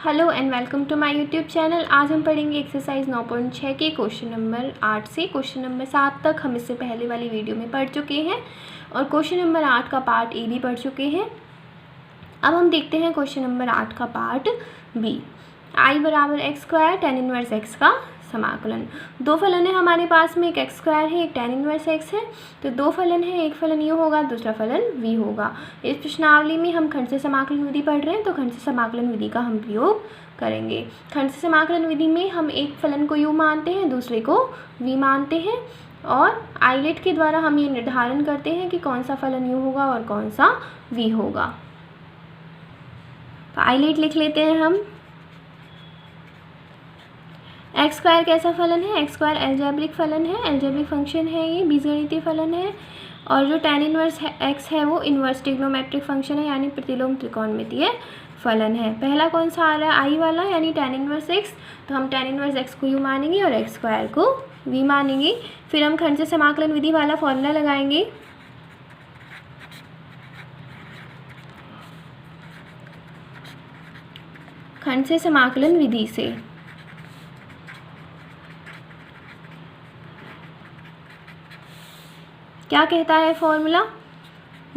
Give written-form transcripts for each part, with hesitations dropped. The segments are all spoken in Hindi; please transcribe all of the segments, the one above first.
Hello and welcome to my YouTube channel. आज हम पढ़ेंगे एक्सरसाइज 9.6 के क्वेश्चन नंबर 8 से क्वेश्चन नंबर 7 तक हम इससे पहले वाली वीडियो में पढ़ चुके हैं और क्वेश्चन नंबर 8 का पार्ट ए भी पढ़ चुके हैं। अब हम देखते हैं क्वेश्चन नंबर 8 का पार्ट बी। आई बराबर X square tan inverse X का समाकलन। दो फलन है हमारे पास में, एक एक्स स्क्वायर है, एक tan इनवर्स एक्स है। तो दो फलन है, एक फलन यू होगा, दूसरा फलन वी होगा। इस प्रश्नावली में हम खंड से समाकलन विधि पढ़ रहे हैं, तो खंड से समाकलन विधि का हम प्रयोग करेंगे। खंड से समाकलन विधि में हम एक फलन को यू मानते हैं, दूसरे को वी मानते हैं और आइलेट के द्वारा हम ये निर्धारण करते हैं कि कौन सा फलन यू होगा और कौन सा वी होगा। तो आइलेट लिख लेते हैं हम। एक्स स्क्वायर कैसा फलन है? एक्स स्क्वायर एल्जेब्रिक फलन है, एल्जेब्रिक फंक्शन है, ये बीजगणितीय फलन है। और जो tan इनवर्स एक्स है वो इनवर्स ट्रिग्नोमेट्रिक फंक्शन है, यानी प्रतिलोम त्रिकोणमितीय फलन है। पहला कौन सा आ रहा है? आई वाला, यानी tan इनवर्स एक्स। तो हम tan इनवर्स एक्स को यू मानेंगे और एक्स स्क्वायर को वी मानेंगे। फिर हम खंड से समाकलन विधि वाला फॉर्मूला लगाएंगे। खंड से समाकलन विधि से क्या कहता है फॉर्मूला?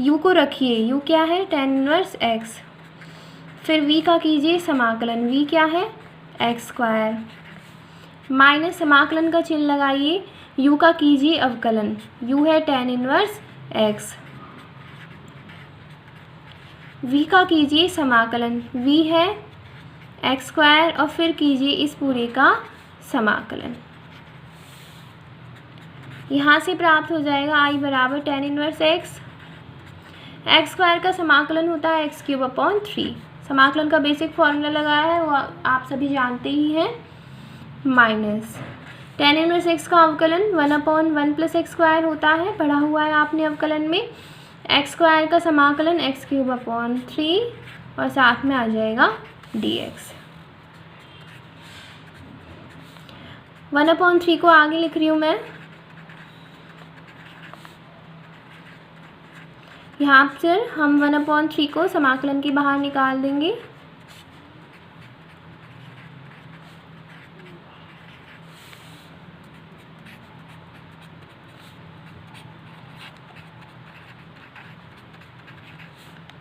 u को रखिए, u क्या है? tan inverse x। फिर v का कीजिए समाकलन, v क्या है? X square. माइनस समाकलन का चिन्ह लगाइए, u का कीजिए अवकलन, u है tan इनवर्स x। v का कीजिए समाकलन, v है एक्स स्क्वायर और फिर कीजिए इस पूरे का समाकलन। यहाँ से प्राप्त हो जाएगा आई बराबर tan inverse x. X square का समाकलन होता है एक्स क्यूब अपॉन 3। समाकलन का बेसिक फॉर्मूला लगाया है वो आप सभी जानते ही हैं, माइनस tan इनवर्स एक्स का अवकलन 1/1 + एक्स स्क्वायर होता है, पढ़ा हुआ है आपने अवकलन में। एक्स स्क्वायर का समाकलन एक्स क्यूब अपॉन 3 और साथ में आ जाएगा dx। 1/3 को आगे लिख रही हूँ मैं। यहाँ से हम 1/3 को समाकलन के बाहर निकाल देंगे।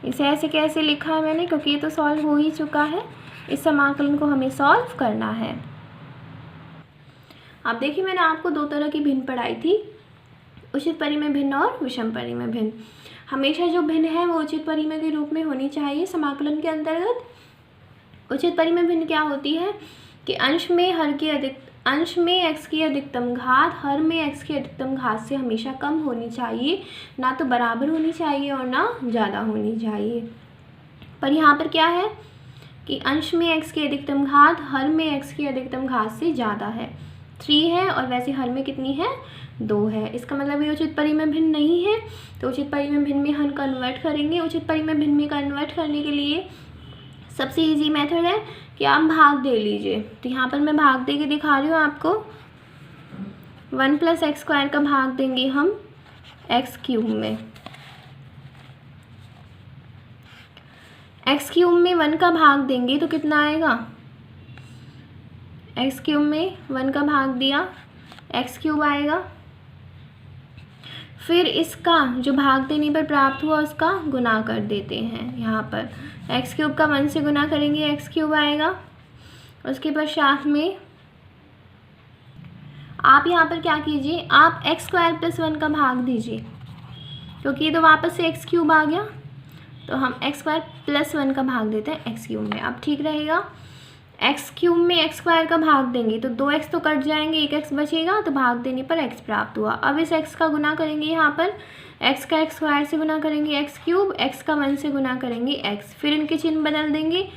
इसे ऐसे कैसे लिखा है मैंने, क्योंकि ये तो सॉल्व हो ही चुका है। इस समाकलन को हमें सॉल्व करना है। अब देखिए, मैंने आपको दो तरह की भिन्न पढ़ाई थी, उचित परिमेय भिन्न और विषम परिमेय भिन्न। हमेशा जो भिन्न है वो उचित परिमेय के रूप में होनी चाहिए समाकलन के अंतर्गत। उचित परिमेय भिन्न क्या होती है कि अंश में x की अधिकतम घात हर में x की अधिकतम घात से हमेशा कम होनी चाहिए, ना तो बराबर होनी चाहिए और ना ज़्यादा होनी चाहिए। पर यहाँ पर क्या है कि अंश में x की अधिकतम घात हर में x की अधिकतम घात से ज़्यादा है, 3 है, और वैसे हर में कितनी है? 2 है। इसका मतलब ये उचित परिमेय भिन्न नहीं है। तो उचित परिमेय भिन्न में हम कन्वर्ट करेंगे। उचित परिमेय भिन्न में कन्वर्ट करने के लिए सबसे इजी मेथड है कि आप भाग दे लीजिए। तो यहाँ पर मैं भाग दे के दिखा रही हूँ आपको। 1 + एक्स स्क्वायर का भाग देंगे हम एक्स क्यूब में। एक्स क्यूब में 1 का भाग देंगे तो कितना आएगा? एक्स क्यूब में 1 का भाग दिया, एक्स क्यूब आएगा। फिर इसका जो भाग देने पर प्राप्त हुआ उसका गुना कर देते हैं। यहाँ पर एक्स क्यूब का 1 से गुना करेंगे, एक्स क्यूब आएगा। उसके पश्चात में आप यहाँ पर क्या कीजिए, आप एक्स स्क्वायर + 1 का भाग दीजिए, क्योंकि ये तो वापस से एक्स क्यूब आ गया। तो हम एक्स स्क्वायर + 1 का भाग देते हैं एक्स क्यूब में। अब ठीक रहेगा। एक्स क्यूब में एक्स स्क्वायर का भाग देंगे तो 2x तो कट जाएंगे, 1x बचेगा, तो भाग देने पर x प्राप्त हुआ। अब इस x का गुना करेंगे, यहाँ पर x का एक्स स्क्वायर से गुना करेंगे एक्स क्यूब, x का 1 से गुना करेंगे x। फिर इनके चिन्ह बदल देंगे,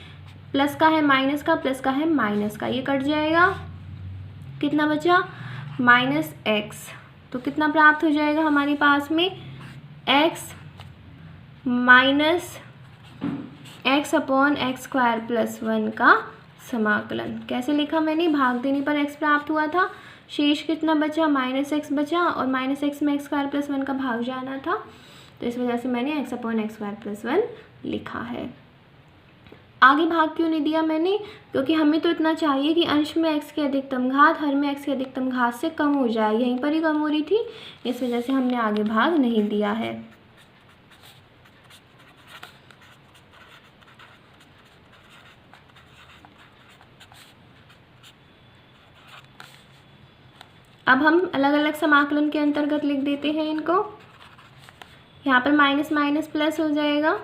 प्लस का है माइनस का, प्लस का है माइनस का, ये कट जाएगा। कितना बचा? -x। तो कितना प्राप्त हो जाएगा हमारे पास में? x - x/x² + 1 का समाकलन। कैसे लिखा मैंने? भाग देने पर x प्राप्त हुआ था, शेष कितना बचा? -x बचा, और -x में x² + 1 का भाग जाना था, तो इस वजह से मैंने x/x² + 1 लिखा है। आगे भाग क्यों नहीं दिया मैंने, क्योंकि हमें तो इतना चाहिए कि अंश में x की अधिकतम घात हर में x की अधिकतम घात से कम हो जाए, यहीं पर ही कम हो रही थी, इस वजह से हमने आगे भाग नहीं दिया है। अब हम अलग अलग समाकलन के अंतर्गत लिख देते हैं इनको। यहाँ पर माइनस माइनस प्लस हो जाएगा,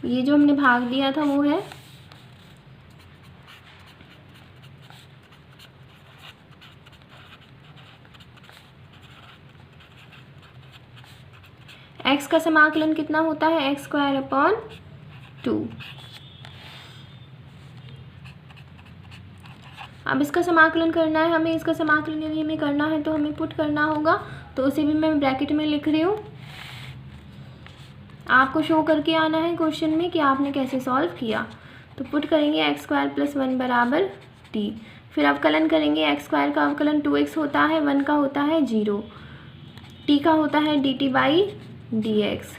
ये जो हमने भाग दिया था वो है x का समाकलन कितना होता है, एक्स स्क्वायर अपॉन 2। अब इसका समाकलन करना है हमें, इसका समाकलन यदि हमें करना है तो हमें पुट करना होगा, तो उसे भी मैं ब्रैकेट में लिख रही हूँ। आपको शो करके आना है क्वेश्चन में कि आपने कैसे सॉल्व किया। तो पुट करेंगे एक्स स्क्वायर प्लस 1 बराबर टी, फिर अवकलन करेंगे, एक्स स्क्वायर का अवकलन 2x होता है, 1 का होता है 0, टी का होता है dt बाई dx।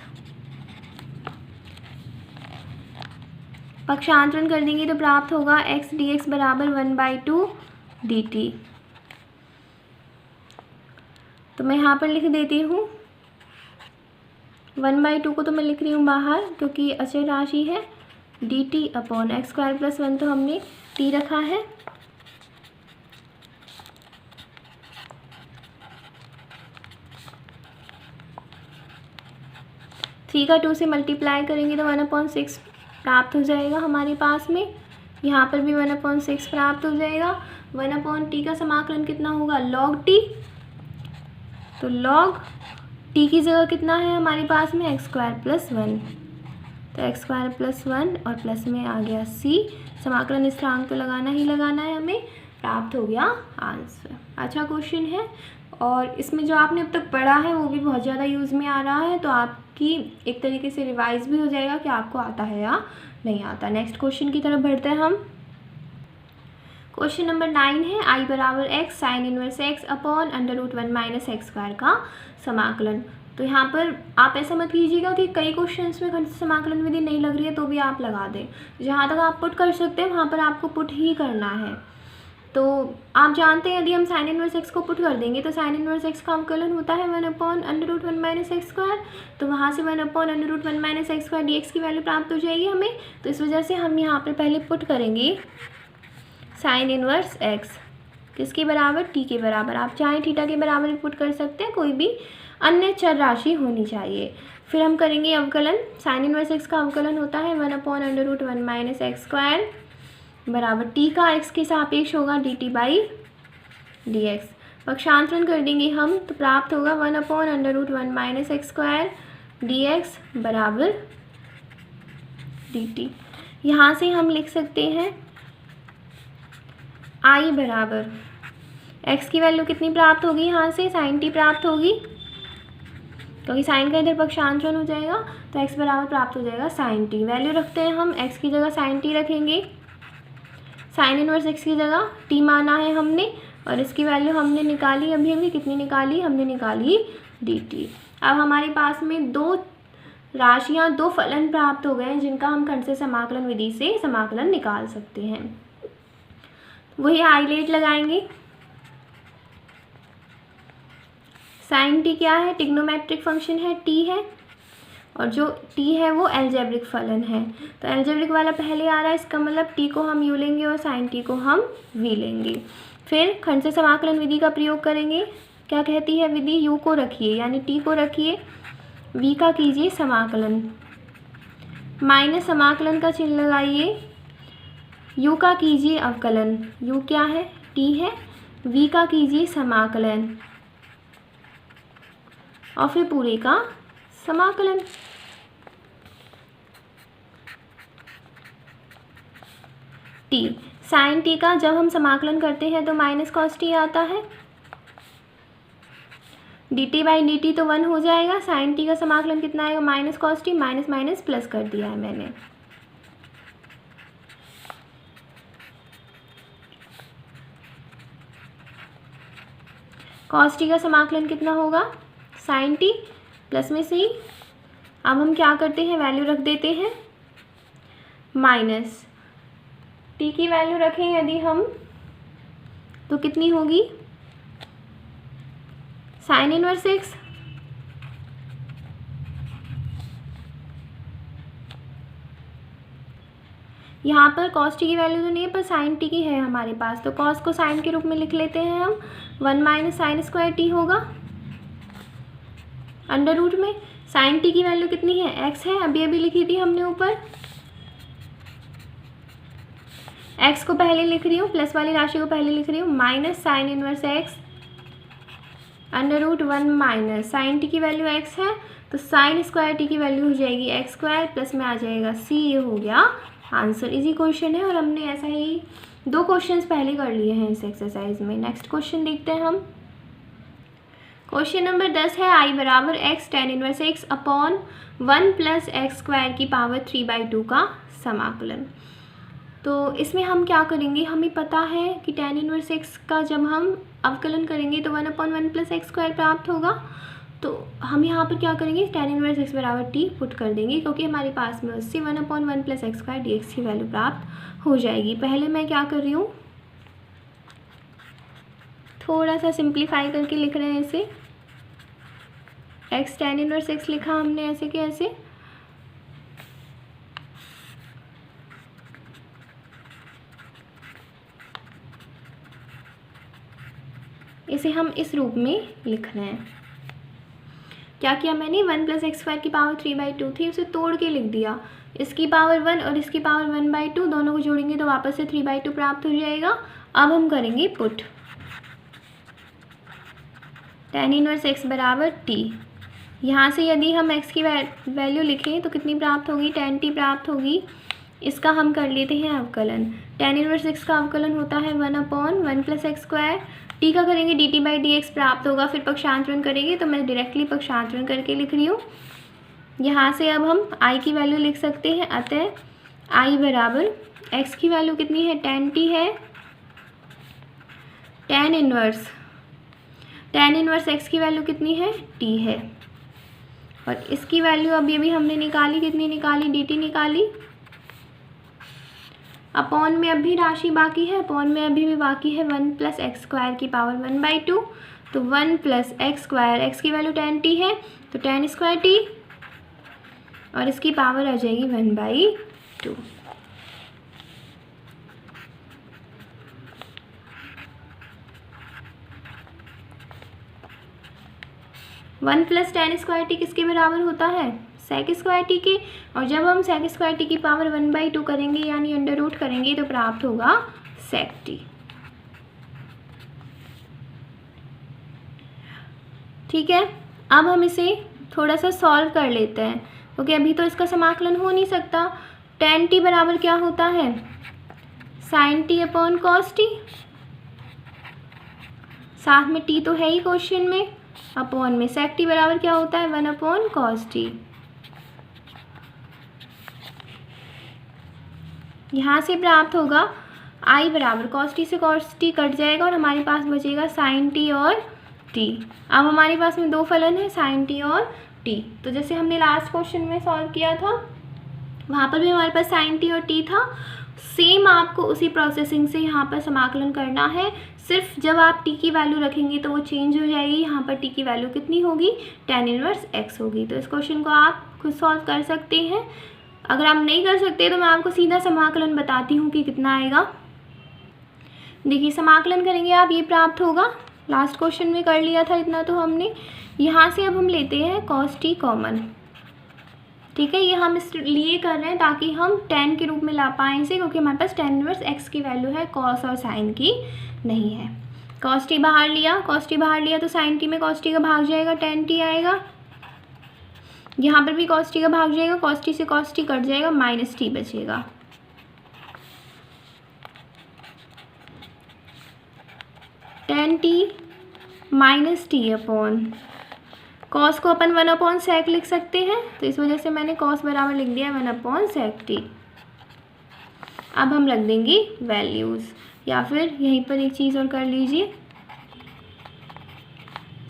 पक्षांतरण कर देंगे तो प्राप्त होगा x dx बराबर 1/2 dt। तो मैं यहाँ पर लिख देती हूँ 1/2 को तो मैं लिख रही हूँ बाहर क्योंकि अचर राशि है, dt upon x square plus 1 तो हमने t रखा है, थ्री का 2 से मल्टीप्लाई करेंगे तो 1/6 प्राप्त हो जाएगा हमारे पास में, यहाँ पर भी 1/6 प्राप्त हो जाएगा। 1/t का समाकलन कितना होगा, log t, तो log t की जगह कितना है हमारे पास में एक्स स्क्वायर प्लस 1, तो एक्स स्क्वायर प्लस 1 और प्लस में आ गया c, समाकलन स्थिरांक तो लगाना ही लगाना है हमें, प्राप्त हो गया आंसर। अच्छा क्वेश्चन है और इसमें जो आपने अब तक पढ़ा है वो भी बहुत ज़्यादा यूज़ में आ रहा है, तो आपकी एक तरीके से रिवाइज भी हो जाएगा कि आपको आता है या नहीं आता। नेक्स्ट क्वेश्चन की तरफ बढ़ते हैं हम। क्वेश्चन नंबर 9 है आई बराबर x sign inverse x upon √1 minus x square का समाकलन। तो यहाँ पर आप ऐसा मत कीजिएगा कि कई क्वेश्चंस में खंड समाकलन विधि नहीं लग रही है तो भी आप लगा दें, जहाँ तक आप पुट कर सकते हैं वहाँ पर आपको पुट ही करना है। तो आप जानते हैं यदि हम साइन इनवर्स एक्स को पुट कर देंगे तो साइन इनवर्स एक्स का अवकलन होता है 1/√1 माइनस एक्स स्क्वायर, तो वहाँ से 1/√1 minus x square D x की वैल्यू प्राप्त हो जाएगी हमें। तो इस वजह से हम यहाँ पर पहले पुट करेंगे साइन इनवर्स एक्स किसके बराबर, टी के बराबर, आप चाहें थीटा के बराबर भी पुट कर सकते हैं, कोई भी अन्य चर राशि होनी चाहिए। फिर हम करेंगे अवकलन, साइन इनवर्स एक्स का अवकलन होता है 1/√1 माइनस एक्स स्क्वायर बराबर टी का एक्स के सापेक्ष होगा dt बाई dx। पक्षांतरण कर देंगे हम तो प्राप्त होगा 1/√1 माइनस एक्स स्क्वायर dx बराबर dt। यहाँ से हम लिख सकते हैं i बराबर x की वैल्यू कितनी प्राप्त होगी, यहाँ से साइन t प्राप्त होगी, क्योंकि साइन का इधर पक्षांतरण हो जाएगा तो x बराबर प्राप्त हो जाएगा साइन t। वैल्यू रखते हैं हम, x की जगह साइन t रखेंगे, साइन इनवर्स x की जगह t माना है हमने और इसकी वैल्यू हमने निकाली, अभी कितनी निकाली, हमने निकाली dt। अब हमारे पास में दो राशियां, दो फलन प्राप्त हो गए हैं जिनका हम खंड से समाकलन विधि से समाकलन निकाल सकते हैं। वही हाईलाइट लगाएंगे। साइन t क्या है, ट्रिग्नोमेट्रिक फंक्शन है, t है, और जो t है वो एल्जेब्रिक फलन है। तो एल्जेब्रिक वाला पहले आ रहा है, इसका मतलब t को हम u लेंगे और साइन t को हम v लेंगे। फिर खंड से समाकलन विधि का प्रयोग करेंगे। क्या कहती है विधि, u को रखिए यानी t को रखिए, v का कीजिए समाकलन, माइनस समाकलन का चिन्ह लगाइए, u का कीजिए अवकलन, u क्या है, t है, v का कीजिए समाकलन और फिर पूरे का समाकलन। t साइन t का जब हम समाकलन करते हैं तो माइनस कॉस t आता है, dt बाई dt तो 1 हो जाएगा, साइन t का समाकलन कितना आएगा, minus cos t, minus minus plus कर दिया है मैंने। कॉस t का समाकलन कितना होगा, साइन t प्लस में से ही अब हम क्या करते हैं, वैल्यू रख देते हैं माइनस टी की वैल्यू रखें यदि हम तो कितनी होगी, साइन इनवर्स एक्स। यहाँ पर कॉस टी की वैल्यू तो नहीं है पर साइन टी की है हमारे पास, तो कॉस को साइन के रूप में लिख लेते हैं हम। 1 माइनस साइन स्क्वायर टी होगा अंडर रूट में। साइन टी की वैल्यू कितनी है, एक्स है, अभी अभी लिखी थी हमने ऊपर। एक्स को पहले लिख रही हूँ, प्लस वाली राशि को पहले लिख रही हूँ, minus sine inverse x under root 1 minus sine t की वैल्यू एक्स है तो साइन स्क्वायर टी की वैल्यू हो जाएगी एक्स स्क्वायर, प्लस में आ जाएगा सी। ये हो गया आंसर। इजी क्वेश्चन है और हमने ऐसा ही 2 क्वेश्चंस पहले कर लिए हैं इस एक्सरसाइज में। नेक्स्ट क्वेश्चन देखते हैं हम। क्वेश्चन नंबर 10 है आई बराबर x tan inverse x upon 1 plus x square की पावर 3/2 का समाकलन। तो इसमें हम क्या करेंगे, हमें पता है कि टेन इनवर्स एक्स का जब हम अवकलन करेंगे तो 1/1 प्लस एक्स स्क्वायर प्राप्त होगा। तो हम यहाँ पर क्या करेंगे, टेन इनवर्स एक्स बराबर टी पुट कर देंगे क्योंकि हमारे पास में उससे 1/1 plus x square D x की वैल्यू प्राप्त हो जाएगी। पहले मैं क्या कर रही हूँ, थोड़ा सा सिंप्लीफाई करके लिख रहे हैं इसे। एक्स टेन इनवर्स एक्स लिखा हमने ऐसे के ऐसे, इसे हम इस रूप में लिख रहे हैं। क्या किया मैंने, 1 प्लस एक्स स्क्वायर की पावर 3/2 थी उसे तोड़ के लिख दिया। इसकी पावर 1 और इसकी पावर 1/2 दोनों को जोड़ेंगे तो वापस से 3/2 प्राप्त हो जाएगा। अब हम करेंगे पुट टेन इनवर्स एक्स बराबर टी। यहाँ से यदि हम एक्स की वैल्यू लिखें तो कितनी प्राप्त होगी, 10t प्राप्त होगी। इसका हम कर लेते हैं अवकलन। टेन इनवर्स एक्स का अवकलन होता है 1/1 प्लस एक्स स्क्वायर। टी का करेंगे dt/dx प्राप्त होगा, फिर पक्षांतरण करेंगे तो मैं डायरेक्टली पक्षांतरण करके लिख रही हूँ। यहाँ से अब हम i की वैल्यू लिख सकते हैं, अतः i बराबर x की वैल्यू कितनी है, 10t है। टेन इनवर्स x की वैल्यू कितनी है, t है। और इसकी वैल्यू अभी अभी हमने निकाली, कितनी निकाली, dt निकाली। अपॉन में अभी राशि बाकी है, अपॉन में अभी भी बाकी है 1 प्लस एक्स स्क्वायर की पावर 1/2। तो 1 प्लस एक्स स्क्वायर, एक्स की वैल्यू 10t है तो 10 स्क्वायर t और इसकी पावर आ जाएगी 1/2। One plus ten square T किसके बराबर होता है, सेक स्क्वायर टी के। और जब हम सेक स्क्वायर टी की पावर 1/2 करेंगे यानी अंडर रूट करेंगे तो प्राप्त होगा सेक टी। ठीक है, अब हम इसे थोड़ा सा सॉल्व कर लेते हैं क्योंकि अभी तो इसका समाकलन हो नहीं सकता। टेन टी बराबर क्या होता है, sine t upon cos t, साथ में टी तो है ही क्वेश्चन में, अपॉन में सेक टी बराबर क्या होता है, 1/cos टी। यहाँ से प्राप्त होगा i बराबर कॉस टी से कॉस टी कट जाएगा और हमारे पास बचेगा साइन टी और टी। अब हमारे पास में 2 फलन है, साइन टी और टी। तो जैसे हमने लास्ट क्वेश्चन में सॉल्व किया था वहाँ पर भी हमारे पास साइन टी और टी था, सेम आपको उसी प्रोसेसिंग से यहाँ पर समाकलन करना है। सिर्फ जब आप टी की वैल्यू रखेंगे तो वो चेंज हो जाएगी। यहाँ पर टी की वैल्यू कितनी होगी, टेन इनवर्स एक्स होगी। तो इस क्वेश्चन को आप खुद सॉल्व कर सकते हैं। अगर आप नहीं कर सकते तो मैं आपको सीधा समाकलन बताती हूँ कि कितना आएगा। देखिए समाकलन करेंगे आप, ये प्राप्त होगा, लास्ट क्वेश्चन में कर लिया था इतना तो हमने। यहाँ से अब हम लेते हैं कॉस टी कॉमन। ठीक है, ये हम इसलिए कर रहे हैं ताकि हम टेन के रूप में ला पाएँ इसे, क्योंकि हमारे पास टेन इनवर्स एक्स की वैल्यू है, कॉस और साइन की नहीं है। कॉस टी बाहर लिया, कॉस टी बाहर लिया तो साइन टी में कॉस टी का भाग जाएगा, टेन टी आएगा। यहाँ पर भी कॉस टी का भाग जाएगा, कॉस टी से कॉस टी कट जाएगा, माइनस टी बचेगा। Ten T minus T upon cos को अपन 1/sec लिख सकते हैं, तो इस वजह से मैंने कॉस बराबर लिख दिया 1/sec टी। अब हम रख देंगे वैल्यूज़, या फिर यहीं पर एक चीज़ और कर लीजिए,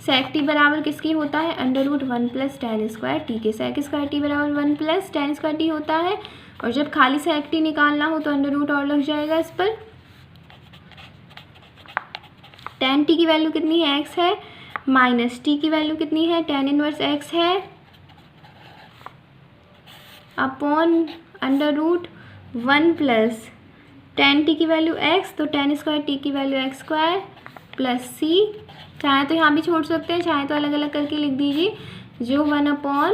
सेक टी बराबर किसकी होता है, √1 + tan स्क्वायर टी के। सेक स्क्वायर टी बराबर 1 + tan स्क्वायर टी होता है। और जब खाली सेक टी निकालना हो तो अंडर और लग जाएगा इस पर। tan टी की वैल्यू कितनी है, x है, माइनस टी की वैल्यू कितनी है, tan इनवर्स x है, अपॉन √1 + tan टी की वैल्यू x, तो tan स्क्वायर टी की वैल्यू x² + c। चाहे तो यहाँ भी छोड़ सकते हैं, चाहे तो अलग अलग करके लिख दीजिए। जो 1/√1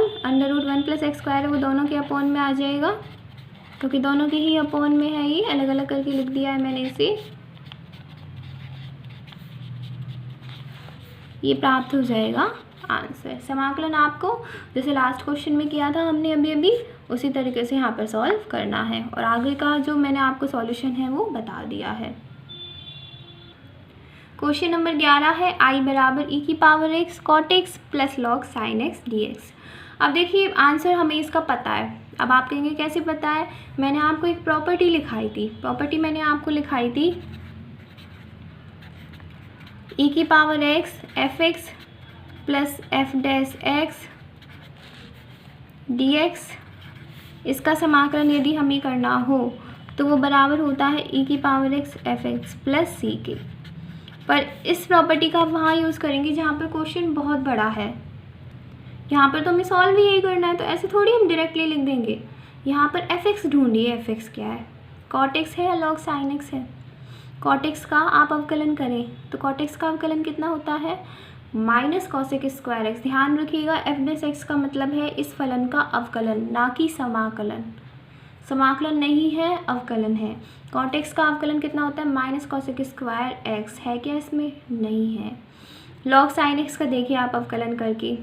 + x² है वो दोनों के अपॉन में आ जाएगा, क्योंकि दोनों के ही अपॉन में है, ये अलग अलग करके लिख दिया है मैंने इसे। ये प्राप्त हो जाएगा आंसर। समाकलन आपको जैसे लास्ट क्वेश्चन में किया था हमने अभी उसी तरीके से यहाँ पर सॉल्व करना है, और आगे का जो मैंने आपको सॉल्यूशन है वो बता दिया है। क्वेश्चन नंबर 11 है I बराबर e⁻x cot x + log sin x dx। अब देखिए आंसर हमें इसका पता है। अब आप कहेंगे कैसे पता है, मैंने आपको एक प्रॉपर्टी लिखाई थी, प्रॉपर्टी मैंने आपको लिखाई थी e⁻x fx + f' dx। इसका समाकलन यदि हमें करना हो तो वो बराबर होता है e⁻x fx + c के। पर इस प्रॉपर्टी का आप वहाँ यूज़ करेंगे जहाँ पर क्वेश्चन बहुत बड़ा है। यहाँ पर तो हमें सॉल्व ही यही करना है, तो ऐसे थोड़ी हम डायरेक्टली लिख देंगे। यहाँ पर fx ढूंढिए, fx क्या है, cot x है या log sin x है। cot x का आप अवकलन करें तो cot x का अवकलन कितना होता है, -cos² ध्यान रखिएगा f' का मतलब है इस फलन का अवकलन, ना कि समाकलन। समाकलन नहीं है, अवकलन है। cot x का अवकलन कितना होता है, -cos² है क्या इसमें, नहीं है। log sin x का देखिए आप अवकलन करके,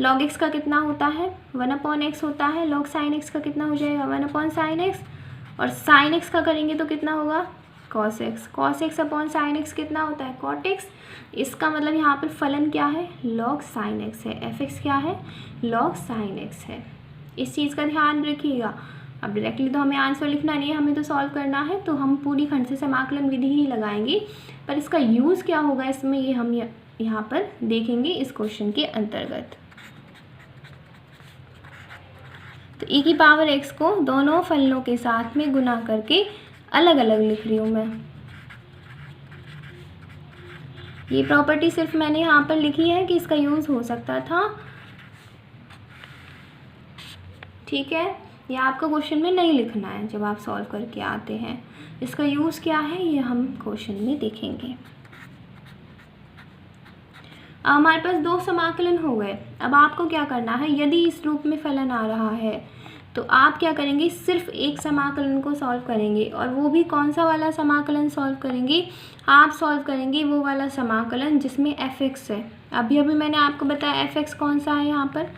log x का कितना होता है, 1/x होता है। log sin x का कितना हो जाएगा, 1/sin x, और sin x का करेंगे तो कितना होगा, cos x। cos x upon sin x कितना होता है, cot x। इसका मतलब यहाँ पर फलन क्या है, log sin x है, fx क्या है, log sin x है। इस चीज़ का ध्यान रखिएगा। अब डायरेक्टली तो हमें आंसर लिखना नहीं है, हमें तो सॉल्व करना है, तो हम पूरी खंड से समाकलन विधि ही लगाएंगे। पर इसका यूज़ क्या होगा इसमें, ये हम यहाँ पर देखेंगे इस क्वेश्चन के अंतर्गत। तो e⁻x को दोनों फलनों के साथ में गुना करके अलग अलग लिख रही हूँ मैं। ये प्रॉपर्टी सिर्फ मैंने यहाँ पर लिखी है कि इसका यूज़ हो सकता था, ठीक है। ये आपको क्वेश्चन में नहीं लिखना है जब आप सॉल्व करके आते हैं। इसका यूज़ क्या है ये हम क्वेश्चन में देखेंगे। अब हमारे पास दो समाकलन हो गए। अब आपको क्या करना है, यदि इस रूप में फलन आ रहा है तो आप क्या करेंगे, सिर्फ एक समाकलन को सॉल्व करेंगे, और वो भी कौन सा वाला समाकलन सॉल्व करेंगे, आप सॉल्व करेंगे वो वाला समाकलन जिसमें fx है। अभी मैंने आपको बताया fx कौन सा है यहाँ पर,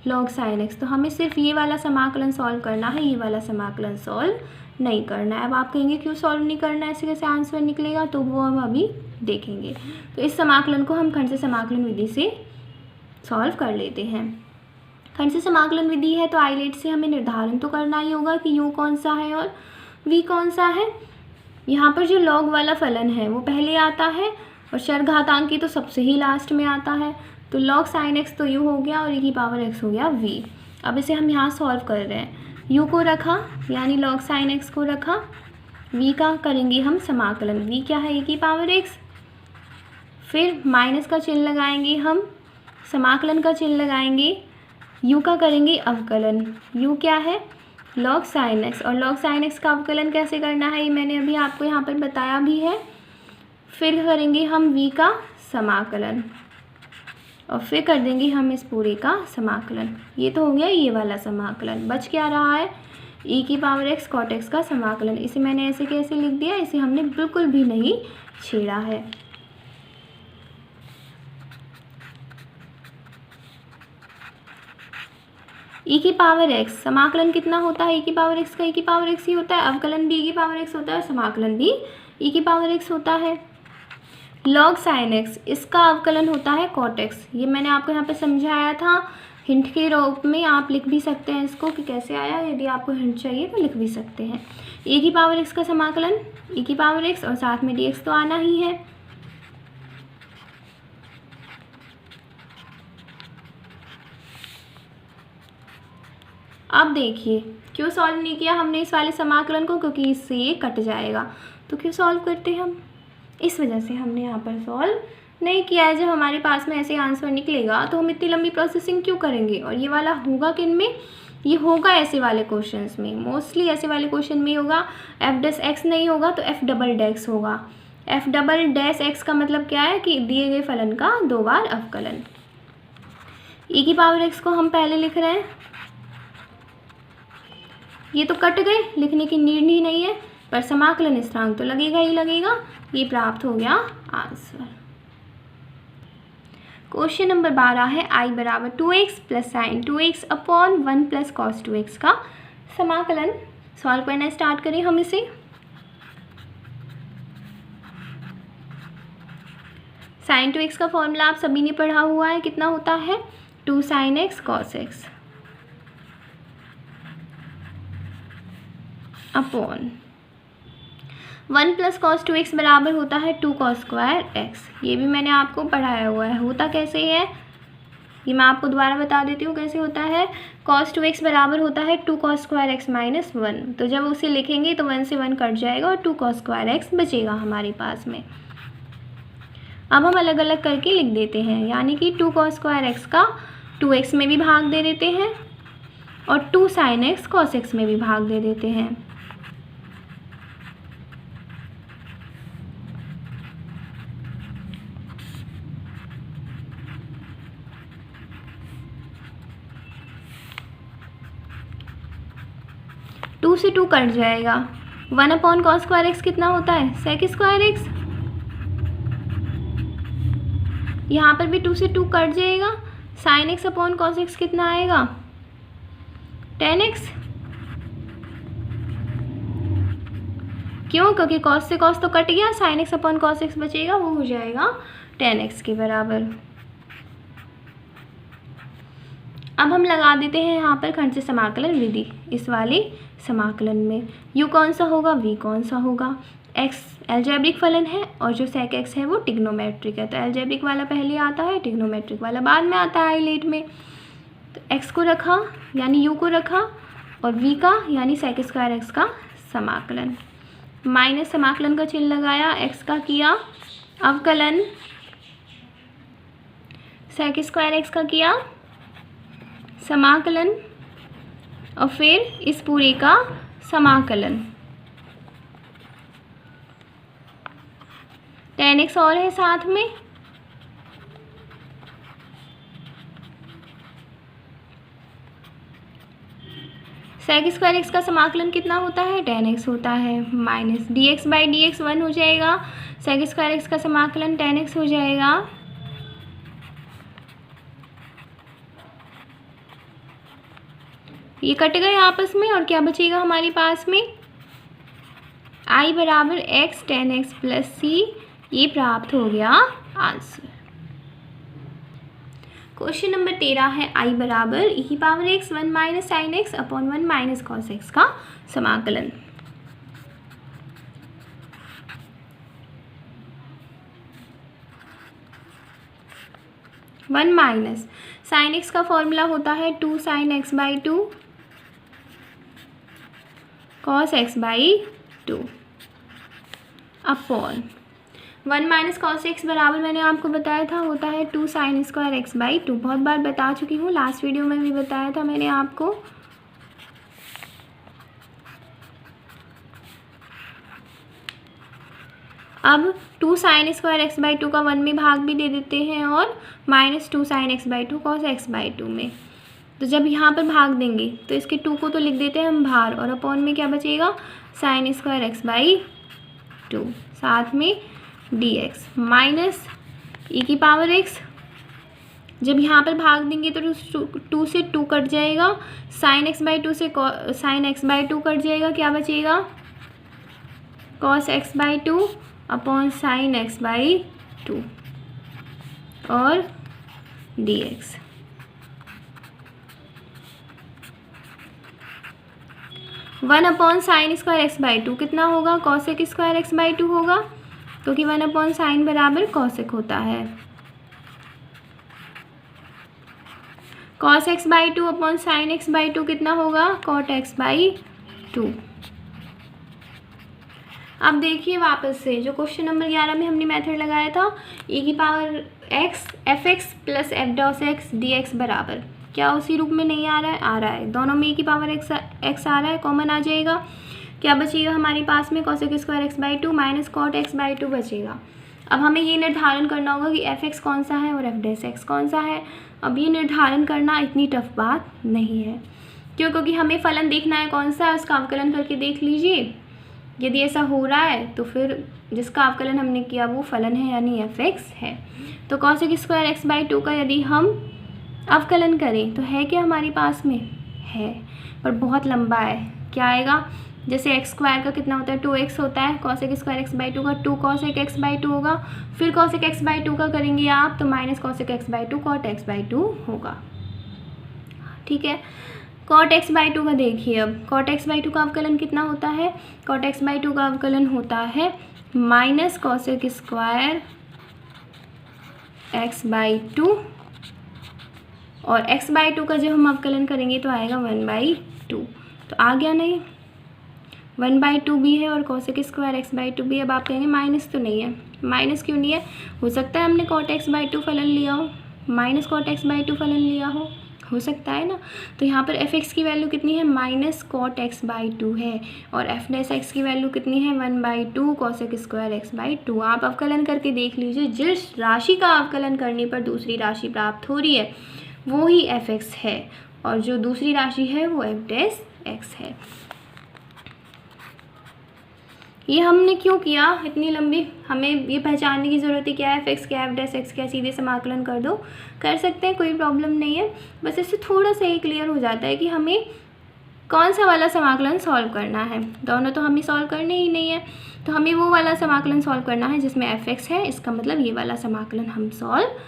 log sin x। तो हमें सिर्फ ये वाला समाकलन सॉल्व करना है, ये वाला समाकलन सॉल्व नहीं करना है। अब आप कहेंगे क्यों सॉल्व नहीं करना है, ऐसे कैसे आंसर निकलेगा, तो वो हम अभी देखेंगे। तो इस समाकलन को हम खंड से समाकलन विधि से सॉल्व कर लेते हैं। खंड से समाकलन विधि है तो आइलेट से हमें निर्धारण तो करना ही होगा कि u कौन सा है और v कौन सा है। यहाँ पर जो log वाला फलन है वो पहले आता है और चरघातांकी तो सबसे ही लास्ट में आता है। तो log sin x तो u हो गया और e⁻x हो गया v। अब इसे हम यहाँ सॉल्व कर रहे हैं, u को रखा यानी log sin x को रखा, v का करेंगे हम समाकलन, v क्या है e⁻x, फिर माइनस का चिन्ह लगाएंगे हम, समाकलन का चिन्ह लगाएंगे, u का करेंगे अवकलन, u क्या है log sin x, और log sin x का अवकलन कैसे करना है ये मैंने अभी आपको यहाँ पर बताया भी है। फिर करेंगे हम v का समाकलन और फिर कर देंगे हम इस पूरे का समाकलन। ये तो हो गया ये वाला समाकलन। बच क्या रहा है, e⁻x cot x का समाकलन। इसे मैंने ऐसे कैसे लिख दिया, इसे हमने बिल्कुल भी नहीं छेड़ा है। e⁻x समाकलन कितना होता है, e⁻x का e⁻x ही होता है, अवकलन भी e⁻x होता है और समाकलन भी e⁻x होता है। log sin x इसका अवकलन होता है cot x। ये मैंने आपको यहाँ पे समझाया था, हिंट के रूप में आप लिख भी सकते हैं इसको कि कैसे आया, यदि आपको हिंट चाहिए तो लिख भी सकते हैं। e⁻x का समाकलन e⁻x और साथ में dx तो आना ही है। अब देखिए क्यों सॉल्व नहीं किया हमने इस वाले समाकलन को, क्योंकि इससे ये कट जाएगा। तो क्यों सॉल्व करते हैं हम, इस वजह से हमने यहाँ पर सॉल्व नहीं किया है। जब हमारे पास में ऐसे आंसर निकलेगा तो हम इतनी लंबी प्रोसेसिंग क्यों करेंगे। और ये वाला होगा किन में, ये होगा ऐसे वाले क्वेश्चंस में, मोस्टली ऐसे वाले क्वेश्चन में होगा। एफ डैश एक्स नहीं होगा तो एफ डबल डैश होगा। एफ डबल डैश एक्स का मतलब क्या है कि दिए गए फलन का 2 बार अवकलन। ई की पावर एक्स को हम पहले लिख रहे हैं, ये तो कट गए, लिखने की नीड ही नहीं है, पर समाकलन स्थिरांक तो लगेगा ही लगेगा। ये प्राप्त हो गया आंसर। क्वेश्चन नंबर 12 है आई बराबर 2x plus sign 2x upon 1 plus cos 2x का समाकलन। सॉल्व करना स्टार्ट करें हम इसे। साइन 2x का फॉर्मूला आप सभी ने पढ़ा हुआ है, कितना होता है 2 sin x cos x upon 1 plus cos 2x बराबर होता है 2 cos स्क्वायर x। ये भी मैंने आपको पढ़ाया हुआ है। होता कैसे है ये मैं आपको दोबारा बता देती हूँ कैसे होता है। cos 2x बराबर होता है 2 cos स्क्वायर x माइनस 1। तो जब उसे लिखेंगे तो 1 से 1 कट जाएगा और 2 cos स्क्वायर x बचेगा हमारे पास में। अब हम अलग अलग करके लिख देते हैं, यानी कि 2 cos स्क्वायर x का 2x में भी भाग दे देते हैं और 2 sin x cos x में भी भाग दे देते हैं। टू से 2 कट जाएगा। 1 अपॉन कॉस स्क्वायर एक्स कितना होता है सेक स्क्वायर एक्स। यहाँ पर भी 2 से 2 कट जाएगा। Sine x upon cos x कितना आएगा tan x। क्यों, क्योंकि कॉस से कॉस तो कट गया, sine x upon cos x बचेगा, वो हो जाएगा tan x के बराबर। अब हम लगा देते हैं यहाँ पर खंड से समाकलन विधि इस वाले समाकलन में। u कौन सा होगा, v कौन सा होगा। x एल्जेब्रिक फलन है और जो sec x है वो टिग्नोमेट्रिक है। तो एल्जेब्रिक वाला पहले आता है, टिग्नोमेट्रिक वाला बाद में आता है आइलेट में। तो x को रखा यानी u को रखा और v का यानी sec स्क्वायर x का समाकलन। माइनस समाकलन का चिन्ह लगाया, x का किया अवकलन, sec स्क्वायर x का किया समाकलन और फिर इस पूरे का समाकलन। tan x और है साथ में, sec स्क्वायर x का समाकलन कितना होता है tan x होता है, माइनस dx बाई dx 1 हो जाएगा। sec स्क्वायर x का समाकलन tan x हो जाएगा। ये कट गए आपस में और क्या बचेगा हमारे पास में i बराबर x tan x plus C. ये प्राप्त हो गया आंसर। क्वेश्चन नंबर 13 है i बराबर e की power x 1 minus sine x upon 1 minus cos x का समाकलन। वन माइनस साइन एक्स का फॉर्मूला होता है 2 sine x by 2 cos x by 2 upon 1 minus cos x बराबर मैंने आपको बताया था होता है 2 साइन स्क्वायर एक्स बाई 2। बहुत बार बता चुकी हूँ, लास्ट वीडियो में भी बताया था मैंने आपको। अब 2 साइन स्क्वायर एक्स बाई 2 का 1 में भाग भी दे देते हैं और minus 2 sine x by 2 cos x by 2 में। तो जब यहाँ पर भाग देंगे तो इसके 2 को तो लिख देते हैं हम बाहर और अपॉन में क्या बचेगा साइन स्क्वायर एक्स बाई 2 साथ में dx माइनस e की पावर x। जब यहाँ पर भाग देंगे तो 2 से 2 कट जाएगा। साइन एक्स बाई 2 से साइन एक्स बाई 2 कट जाएगा, क्या बचेगा cos x by 2 upon sine x by 2 और dx। One upon sine square x by 2 कितना होगा कॉसेक स्क्वायर एक्स बाई 2 होगा, क्योंकि 1 अपॉन साइन बराबर कॉसेक होता है। cos x by 2 upon sine x by 2 कितना होगा, cot x बाई 2। अब देखिए वापस से जो क्वेश्चन नंबर 11 में हमने मेथड लगाया था, e की power x f x plus f dash x d x बराबर, क्या उसी रूप में नहीं आ रहा है, आ रहा है। दोनों में e की पावर x आ रहा है, कॉमन आ जाएगा। क्या बचेगा हमारे पास में, cos square x by 2 minus cot x by 2 बचेगा। अब हमें ये निर्धारण करना होगा कि एफ एक्स कौन सा है और एफ डैश एक्स कौन सा है। अब ये निर्धारण करना इतनी टफ बात नहीं है, क्यों, क्योंकि हमें फलन देखना है कौन सा, उसका अवकलन करके देख लीजिए। यदि ऐसा हो रहा है तो फिर जिसका अवकलन हमने किया वो फलन है, यानी एफ एक्स है। तो cos स्क्वायर एक्स बाई 2 का यदि हम अवकलन करें तो है क्या हमारे पास में, है, पर बहुत लंबा है। क्या आएगा, जैसे एक्स स्क्वायर का कितना होता है, 2x होता है, cos स्क्वायर एक्स बाई 2 का 2 cos एक्स बाई 2 होगा। फिर cos एक्स बाई 2 का करेंगे आप तो minus cos x by 2 cot x by 2 होगा। ठीक है, cot x बाई 2 का देखिए। अब cot x बाई 2 का अवकलन कितना होता है, cot x बाई 2 का अवकलन होता है minus cos square x by 2, और x बाई 2 का जब हम अवकलन करेंगे तो आएगा 1/2। तो आ गया नहीं, 1/2 भी है और cos स्क्वायर x बाई 2 भी। अब आप कहेंगे माइनस तो नहीं है, माइनस क्यों नहीं है, हो सकता है हमने cot x बाई 2 फलन लिया हो, माइनस cot x बाई 2 फलन लिया हो सकता है ना। तो यहाँ पर एफ एक्स की वैल्यू कितनी है, माइनस कॉट एक्स बाई 2 है, और एफ डैश एक्स की वैल्यू कितनी है, 1/2 cos स्क्वायर एक्स बाई 2। आप अवकलन करके देख लीजिए, जिस राशि का अवकलन करने पर दूसरी राशि प्राप्त हो रही है वो ही एफ एक्स है, और जो दूसरी राशि है वो एफ डैश एक्स है। ये हमने क्यों किया इतनी लंबी, हमें ये पहचानने की ज़रूरत है क्या है एफ एक्स क्या है, एफ डैश एक्स क्या, सीधे समाकलन कर दो, कर सकते हैं, कोई प्रॉब्लम नहीं है। बस इससे थोड़ा सा ये क्लियर हो जाता है कि हमें कौन सा वाला समाकलन सॉल्व करना है। दोनों तो हमें सॉल्व करने ही नहीं है, तो हमें वो वाला समाकलन सॉल्व करना है जिसमें एफ एक्स है, इसका मतलब ये वाला समाकलन हम सॉल्व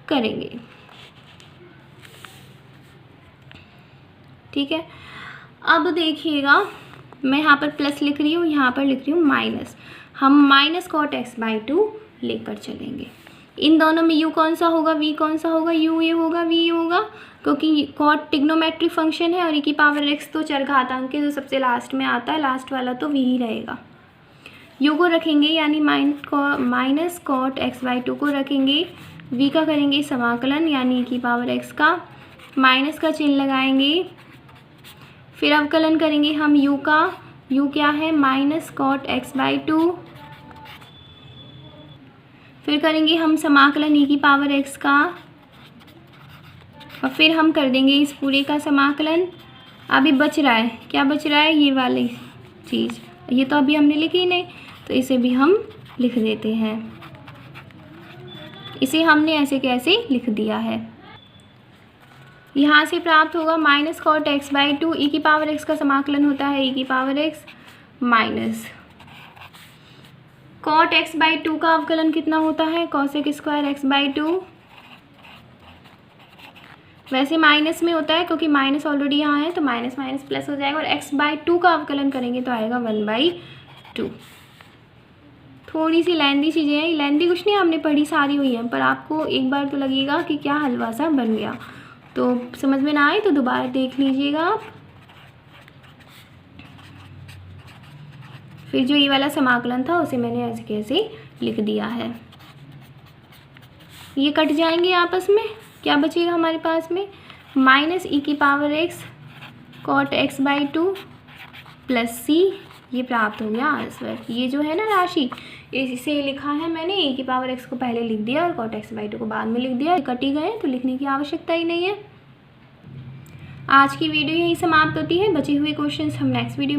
करेंगे। ठीक है, अब देखिएगा मैं यहाँ पर प्लस लिख रही हूँ, यहाँ पर लिख रही हूँ माइनस। हम माइनस कॉट एक्स बाई 2 लेकर चलेंगे। इन दोनों में u कौन सा होगा, v कौन सा होगा, u ये होगा, v ये होगा, क्योंकि कॉट ट्रिग्नोमेट्रिक फंक्शन है और e की पावर x तो चरघातांक जो सबसे लास्ट में आता है, लास्ट वाला तो v ही रहेगा। u को रखेंगे यानी माइनस कॉट एक्स बाई 2 को रखेंगे, v का करेंगे समाकलन यानी e की पावर x का, माइनस का चिन्ह लगाएंगे, फिर अवकलन करेंगे हम u का, u क्या है माइनस कॉट एक्स बाई 2, फिर करेंगे हम समाकलन e की पावर x का, और फिर हम कर देंगे इस पूरे का समाकलन। अभी बच रहा है, क्या बच रहा है, ये वाली चीज़, ये तो अभी हमने लिखी नहीं, तो इसे भी हम लिख देते हैं। इसे हमने ऐसे कैसे लिख दिया है, यहाँ से प्राप्त होगा minus cot x by 2, e की पावर एक्स का समाकलन होता है ई की power x minus cot x by 2 का अवकलन कितना होता है, कॉसेक स्क्वायर एक्स बाई 2। वैसे माइनस में होता है क्योंकि माइनस ऑलरेडी यहाँ है, तो माइनस माइनस प्लस हो जाएगा, और एक्स बाई 2 का अवकलन करेंगे तो आएगा 1/2। थोड़ी सी लेंदी चीज़ें हैं, लेंदी कुछ नहीं, हमने पढ़ी सारी हुई है, पर आपको एक बार तो लगेगा कि क्या हलवा सा बन गया। तो समझ में ना आए तो दोबारा देख लीजिएगा आप। फिर जो ये वाला समाकलन था उसे मैंने ऐसे कैसे लिख दिया है। ये कट जाएंगे आपस में, क्या बचेगा हमारे पास में, माइनस ई की power X cot x by 2 plus C, ये प्राप्त हो गया आंसर। ये जो है ना राशि, इसे लिखा है मैंने, e की पावर x को पहले लिख दिया और cot x बाई 2 को बाद में लिख दिया, कट ही गए तो लिखने की आवश्यकता ही नहीं है। आज की वीडियो यही समाप्त होती है, बचे हुए क्वेश्चंस हम नेक्स्ट वीडियो